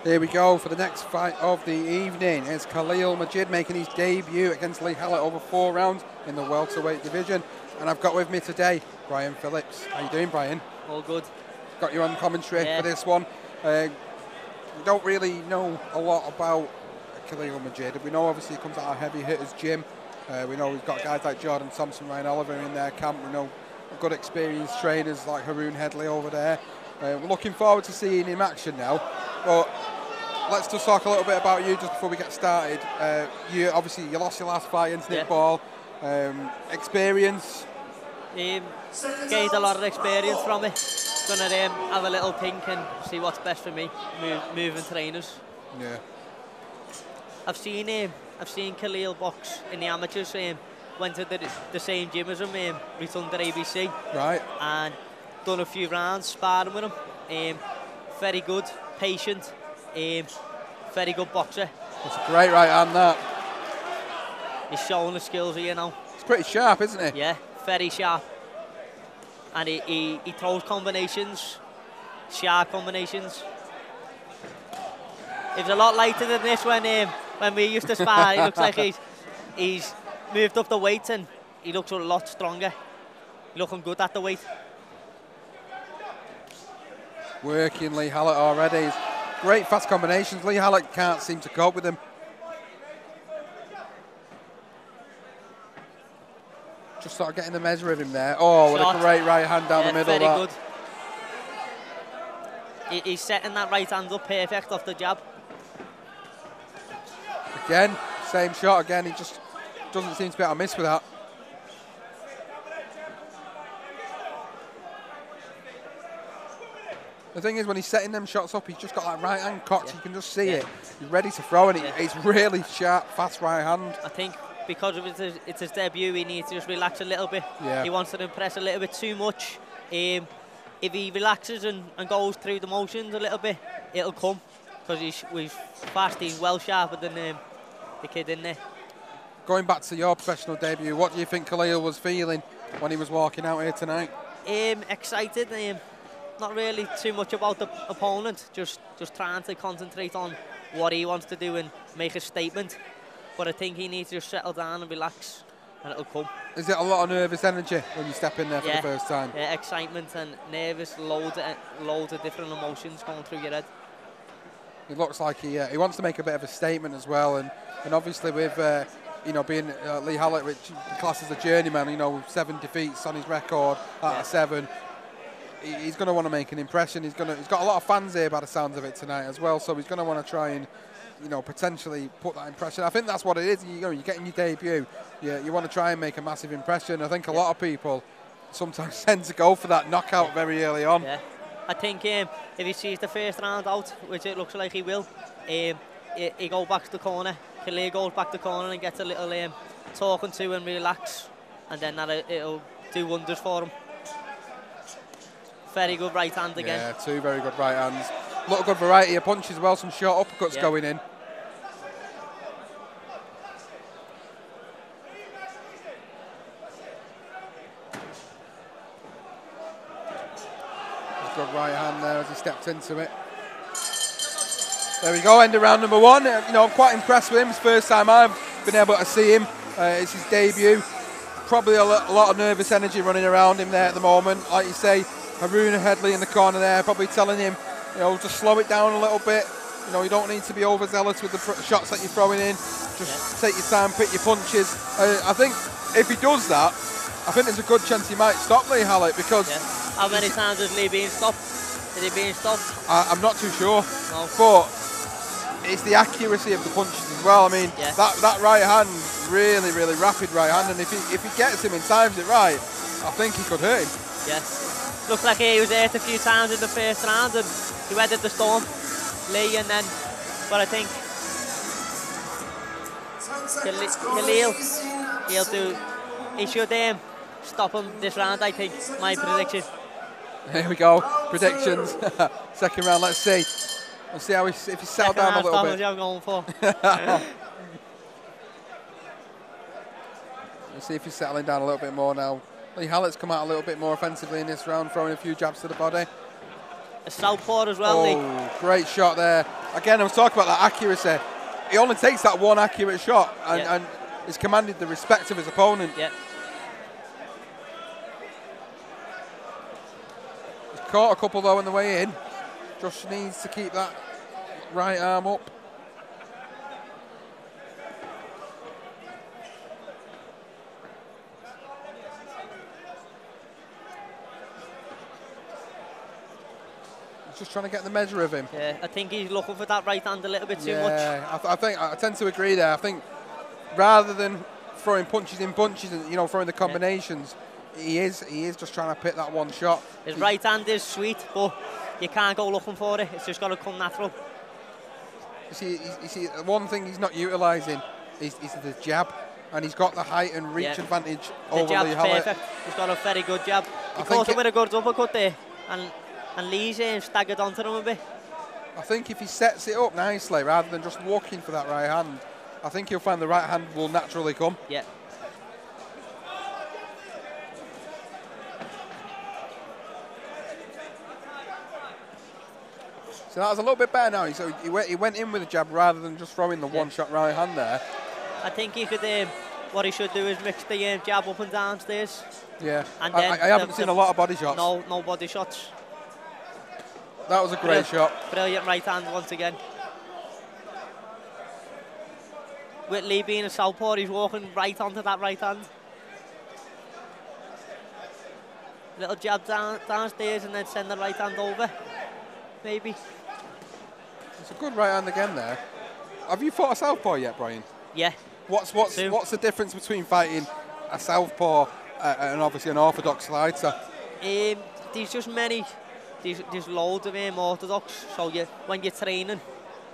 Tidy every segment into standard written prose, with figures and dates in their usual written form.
Here we go for the next fight of the evening. It's Khaleel Majid making his debut against Lee Hallett over 4 rounds in the welterweight division. And I've got with me today Brian Phillips. How you doing, Brian? All good. Got you on commentary for this one. We don't really know a lot about Khaleel Majid. We know obviously he comes out of heavy hitters gym. We know we've got guys like Jordan Thompson, Ryan Oliver in their camp. We know good experienced trainers like Haroon Headley over there. We're looking forward to seeing him action now. But let's just talk a little bit about you just before we get started. You lost your last fight against Nick Ball. Experience? Gained a lot of experience from it. Gonna have a little think and see what's best for me. Moving trainers. Yeah. I've seen Khaleel box in the amateurs. Went to the same gym as him, right under ABC. Right. And done a few rounds sparring with him. Very good, patient, very good boxer. It's a great right hand, that. He's showing the skills here now. It's pretty sharp, isn't he? Yeah, very sharp. And he throws combinations, sharp combinations. It was a lot lighter than this when we used to spar. He looks like he's moved up the weight and he looks a lot stronger. Looking good at the weight. Working Lee Hallett already. Great fast combinations. Lee Hallett can't seem to cope with them. Just sort of getting the measure of him there. Oh, with a great right hand down the middle. Very good. He's setting that right hand up perfect off the jab. Again, same shot again. He just doesn't seem to be able to miss with that. The thing is, when he's setting them shots up, he's just got that right hand cocked. You can just see it. He's ready to throw, and it's really sharp, fast right hand. I think because of it's his debut, he needs to just relax a little bit. Yeah. He wants to impress a little bit too much. If he relaxes and goes through the motions a little bit, it'll come. Because he's fast, he's well sharper than the kid in there. Going back to your professional debut, what do you think Khaleel was feeling when he was walking out here tonight? Excited. Not really too much about the opponent, just trying to concentrate on what he wants to do and make a statement. But I think he needs to just settle down and relax, and it'll come. Is it a lot of nervous energy when you step in there for the first time? Yeah, excitement and nervous, loads of different emotions going through your head. It looks like he wants to make a bit of a statement as well, and obviously with being Lee Hallett, which class as a journeyman, with 7 defeats on his record out of 7. He's going to want to make an impression. He's got a lot of fans here by the sounds of it tonight as well, so he's going to want to try and potentially put that impression. I think that's what it is. You're getting your debut. You want to try and make a massive impression. I think a lot of people sometimes tend to go for that knockout very early on. Yeah. I think if he sees the first round out, which it looks like he will, he goes back to the corner. Khaleel goes back to the corner and gets a little talking to and relax, and then it'll do wonders for him. Very good right hand again. Yeah, 2 very good right hands. A lot of good variety of punches as well, some short uppercuts going in. Good right hand there as he stepped into it. There we go, end of round number 1. I'm quite impressed with him. It's the first time I've been able to see him. It's his debut. Probably a lot of nervous energy running around him there at the moment. Like you say, Haroon Headley in the corner there, probably telling him, just slow it down a little bit. You don't need to be overzealous with the shots that you're throwing in. Just take your time, pick your punches. I think if he does that, I think there's a good chance he might stop Lee Hallett because... Yeah. How many times has Lee been stopped? Is he being stopped? I'm not too sure. No. But it's the accuracy of the punches as well. I mean, that right hand, really, really rapid right hand. And if he gets him and times it right, I think he could hurt him. Yeah. Looked like he was hurt a few times in the first round and he weathered the storm, Lee, and then, but I think Khaleel, he should stop him this round, I think, my prediction. Here we go, predictions. Second round, let's see. We'll see if he settled down a little bit. I'm going for. We'll see if he's settling down a little bit more now. Lee Hallett's come out a little bit more offensively in this round, throwing a few jabs to the body. A southpaw as well, Lee. Great shot there. again, I was talking about that accuracy. He only takes that one accurate shot and, Yeah. and has commanded the respect of his opponent. Yeah. He's caught a couple though on the way in. Just needs to keep that right arm up. Just trying to get the measure of him. Yeah, I think he's looking for that right hand a little bit too much. Yeah, I tend to agree there. I think rather than throwing punches in bunches and throwing the combinations, he is just trying to pick that one shot. His right hand is sweet, but you can't go looking for it. It's just got to come natural. You see, one thing he's not utilising is the jab, and he's got the height and reach advantage over Lee Hallett. Perfect. He's got a very good jab. He caught him with a good uppercut there, and Lee's staggered onto him a bit. I think if he sets it up nicely, rather than just looking for that right hand, I think he'll find the right hand will naturally come. Yeah. So that was a little bit better now. So he went in with a jab rather than just throwing the one-shot right hand there. I think he could. What he should do is mix the jab up and downstairs. Yeah. And I haven't seen a lot of body shots. No body shots. That was a great shot. Brilliant right hand once again. With Lee being a southpaw, he's walking right onto that right hand. Little jab downstairs and then send the right hand over. Maybe. It's a good right hand again there. Have you fought a southpaw yet, Brian? Yeah. What's the difference between fighting a southpaw and obviously an orthodox fighter? There's just many. There's loads of orthodox. So when you're training,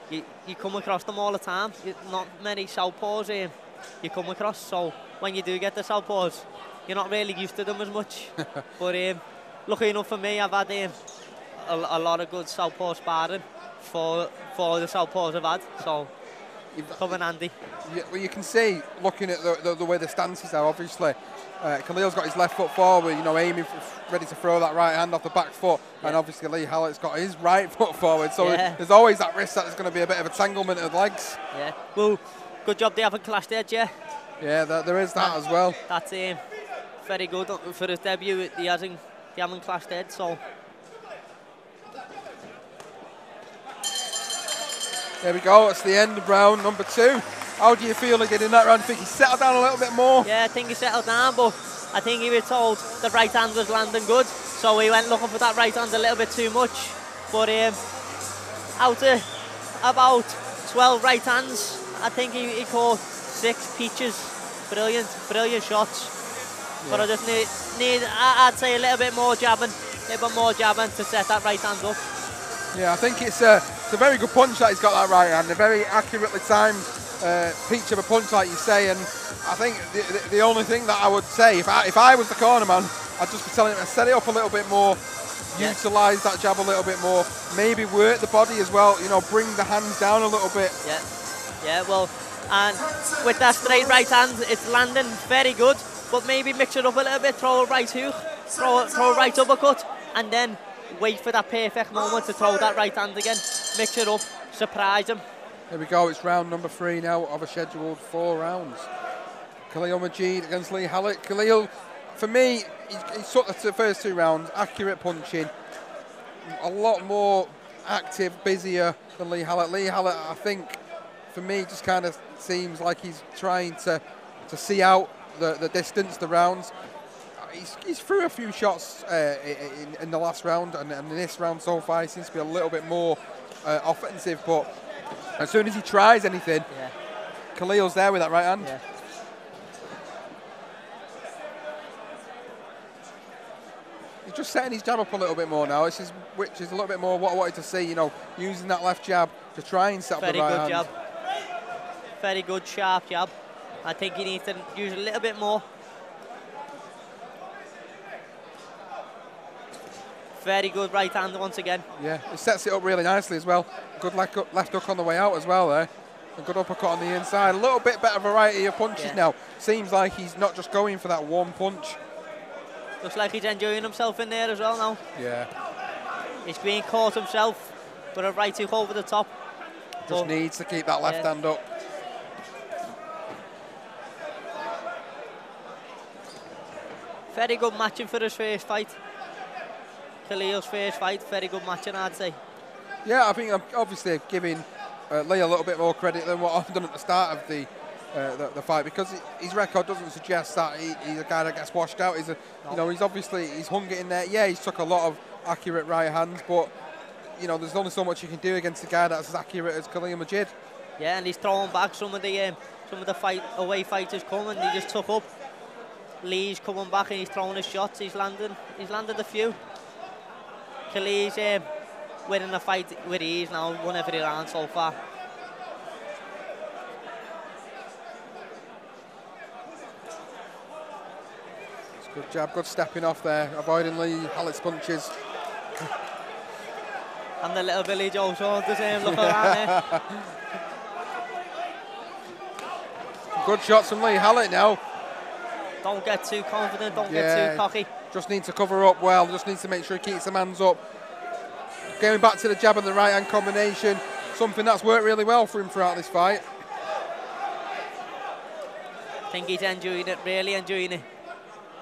you come across them all the time. Not many southpaws you come across. So when you do get the southpaws, you're not really used to them as much. But lucky enough for me, I've had a lot of good southpaw sparring for the southpaws I've had. So it's come in handy. Yeah, well, you can see, looking at the way the stances are, obviously, Khaleel's got his left foot forward, aiming, ready to throw that right hand off the back foot, and obviously Lee Hallett's got his right foot forward, so there's always that risk that there's going to be a bit of entanglement of legs. Yeah, well, good job they haven't clashed edge, Yeah, there is that as well. That's very good for his debut. They haven't clashed edge, so. There we go, it's the end of round number 2. How do you feel he did in that round? Do you think he settled down a little bit more? Yeah, I think he settled down, but I think he was told the right hand was landing good, so he went looking for that right hand a little bit too much. But out of about 12 right hands, I think he caught 6 peaches. Brilliant shots. Yeah. But I just need I'd say a little bit more jabbing to set that right hand up. Yeah, I think it's a very good punch that he's got that right hand, a very accurately timed peach of a punch, like you say. And I think the only thing that I would say, if I was the corner man, I'd just be telling him to set it up a little bit more, utilise that jab a little bit more, maybe work the body as well, bring the hands down a little bit. Yeah, well, and with that straight right hand, it's landing very good, but maybe mix it up a little bit, throw a right hook, throw a right uppercut, and then wait for that perfect moment to throw that right hand again, mix it up, surprise him. Here we go, it's round number 3 now of a scheduled 4 rounds. Khaleel Majid against Lee Hallett. Khaleel, for me, he took the first 2 rounds, accurate punching, a lot more active, busier than Lee Hallett. Lee Hallett, I think, for me, just kind of seems like he's trying to see out the distance, the rounds. He's threw a few shots in the last round, and in this round so far he seems to be a little bit more offensive, but as soon as he tries anything, Khaleel's there with that right hand. He's just setting his jab up a little bit more now, which is a little bit more what I wanted to see, using that left jab to try and set up the right hand. Very good jab. Very good, sharp jab. I think he needs to use a little bit more. Very good right hand once again. Yeah, it sets it up really nicely as well. Good left hook on the way out as well there. A good uppercut on the inside. A little bit better variety of punches now. Seems like he's not just going for that one punch. Looks like he's enjoying himself in there as well now. Yeah. He's being caught himself with a right hook over the top. Just needs to keep that left hand up. Very good matching for his first fight. Khaleel's first fight, very good matching, I'd say. Yeah, I think I'm obviously giving Lee a little bit more credit than what I've done at the start of the fight, because his record doesn't suggest that he's a guy that gets washed out. He's he's hung it in there. Yeah, he's took a lot of accurate right hands, but there's only so much you can do against a guy that's as accurate as Khaleel Majid. Yeah, and he's throwing back some of the away fighters coming. He just took up. Lee's coming back and he's throwing his shots. He's landed a few. Khaleel's winning the fight with ease now, won every round so far. It's a good jab, good stepping off there, avoiding Lee Hallett's punches. And the little Billy Joe Saunders look around there. Good shots from Lee Hallett now. Don't get too confident, don't get too cocky. Just needs to cover up well, just needs to make sure he keeps the hands up. Going back to the jab and the right hand combination, something that's worked really well for him throughout this fight. I think he's enjoying it, really enjoying it.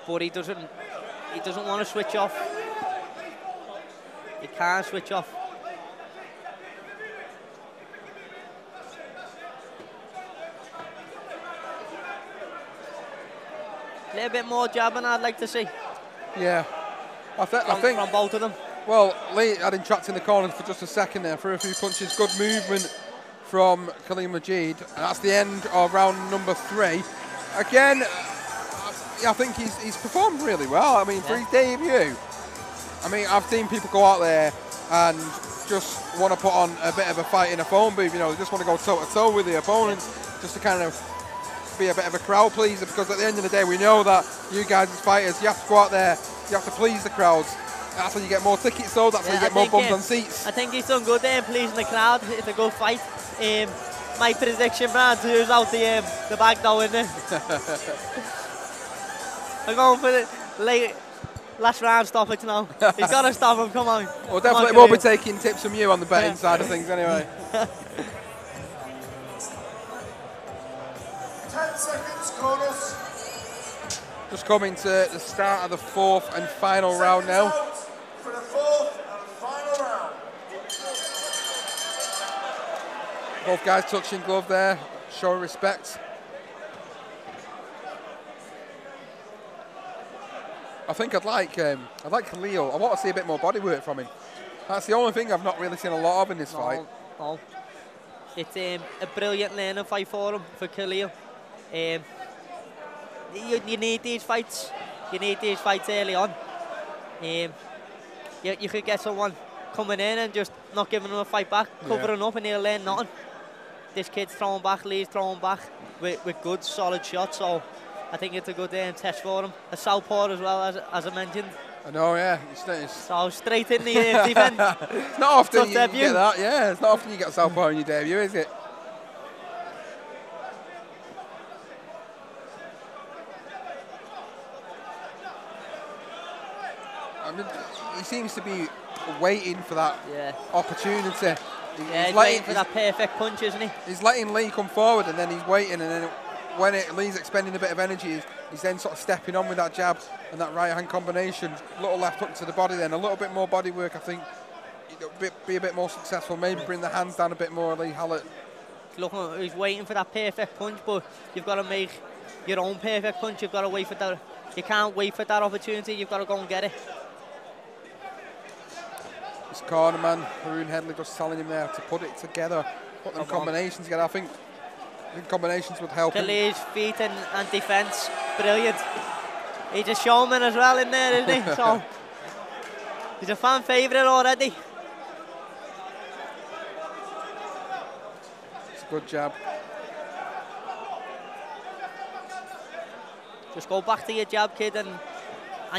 But he doesn't want to switch off. He can't switch off. A little bit more jabbing, I'd like to see. Yeah, I think from both of them. Well, Lee had him trapped in the corner for just a second there, threw a few punches. Good movement from Khaleel Majid. And that's the end of round number 3. Again, I think he's performed really well. I mean, for his debut, I mean, I've seen people go out there and just want to put on a bit of a fight in a phone booth. They just want to go toe-to-toe with the opponent, just to kind of be a bit of a crowd pleaser, because at the end of the day we know that you guys as fighters, you have to go out there, you have to please the crowds. That's how you get more tickets sold, that's how you get more bums on seats. I think he's done good there pleasing the crowd. It's a good fight. My prediction, round 2 is out the bag though, isn't it? I'm going for the last round stoppage now. He's got to stop him, come on. Well, definitely we'll be taking tips from you on the betting side of things anyway. 10 seconds, corners. Just coming to the start of the 4th and final round now. For the 4th and final round. Both guys touching glove there, showing respect. I think I'd like Khaleel. I want to see a bit more body work from him. That's the only thing I've not really seen a lot of in this fight. No. It's a brilliant learning fight for him, for Khaleel. You need these fights. You need these fights early on. You could get someone coming in and just not giving him a fight back, covering up, and he'll learn nothing. This kid's throwing back, Lee's throwing back with good, solid shots. So I think it's a good test for him. A southpaw as well, as I mentioned. I know, yeah. So straight in the defence. It's not often you get that, yeah. It's not often you get a southpaw in your debut, is it? I mean, he seems to be waiting for that opportunity. He's waiting for that perfect punch, isn't he? He's letting Lee come forward, and then he's waiting, and then when Lee's expending a bit of energy, he's then sort of stepping on with that jab and that right hand combination. A little left hook to the body, then a little bit more body work. I think be a bit more successful. Maybe bring the hands down a bit more. Lee Hallett. Look, he's waiting for that perfect punch, but you've got to make your own perfect punch. You've got to wait for that. You can't wait for that opportunity. You've got to go and get it. This corner man, Haroon Headley, just telling him there to put it together, put them combinations together. I think combinations would help him. Khaleel's feet and defence, brilliant. He's a showman as well in there, isn't he? So he's a fan favourite already. It's a good jab. Just go back to your jab, kid, and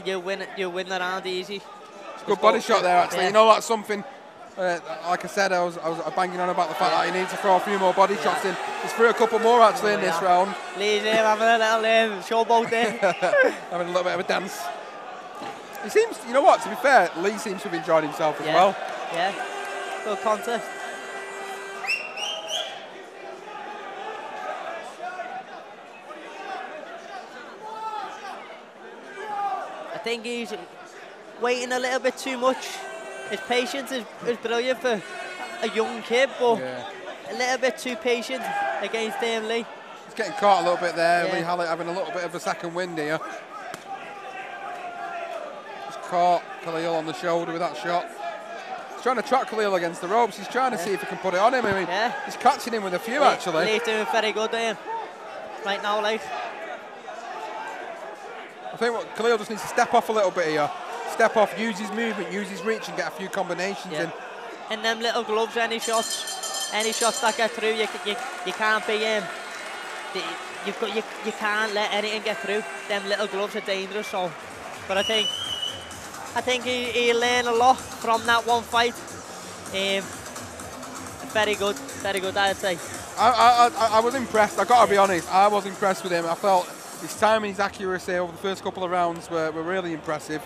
you win the round easy. Good body shot there, actually. Yeah. That's something. Like I said, I was banging on about the fact that he needs to throw a few more body shots in. He's threw a couple more actually in this round. Lee's here having a little showboat there. Having a little bit of a dance. He seems, to be fair, Lee seems to have enjoyed himself as well. Yeah, good contest. think he's waiting a little bit too much. His patience is brilliant for a young kid, but a little bit too patient against Lee. He's getting caught a little bit there. Lee Hallett having a little bit of a second wind here. Just caught Khaleel on the shoulder with that shot. He's trying to trap Khaleel against the ropes. He's trying to see if he can put it on him. I mean, he's catching him with a few actually. Lee's doing very good there right now, like. I think what Khaleel just needs to step off a little bit here. Step off, use his movement, use his reach, and get a few combinations in. And them little gloves, any shots that get through, you can't be you can't let anything get through. Them little gloves are dangerous. So, but I think he'll learn a lot from that one fight. Very good, I'd say. I was impressed. I got to be honest. I was impressed with him. I felt his time and his accuracy over the first couple of rounds were really impressive.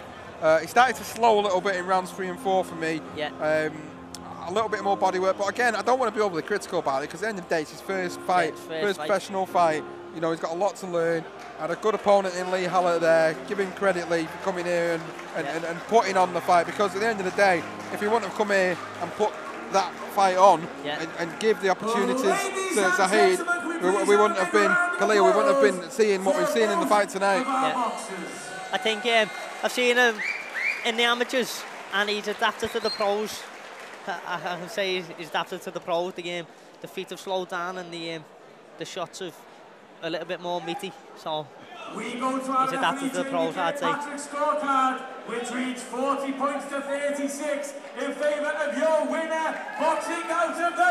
He started to slow a little bit in rounds 3 and 4 for me. A little bit more body work, but again, I don't want to be overly critical about it because at the end of the day, it's his first fight, first professional fight. You know, he's got a lot to learn. Had a good opponent in Lee Hallett there. Give him credit, Lee, for coming here and putting on the fight, because at the end of the day, if he wouldn't have come here and put that fight on and give the opportunities to Zahid, we wouldn't have been, Khaleel, we wouldn't have been seeing what we've seen in the fight tonight. I think I've seen him in the amateurs and he's adapted to the pros. I can say he's adapted to the pros. The feet have slowed down and the shots have a little bit more meaty. So he's adapted to the pros, I'd say. Scorecard, which reads 40 points to 36 in favour of your winner, boxing out of the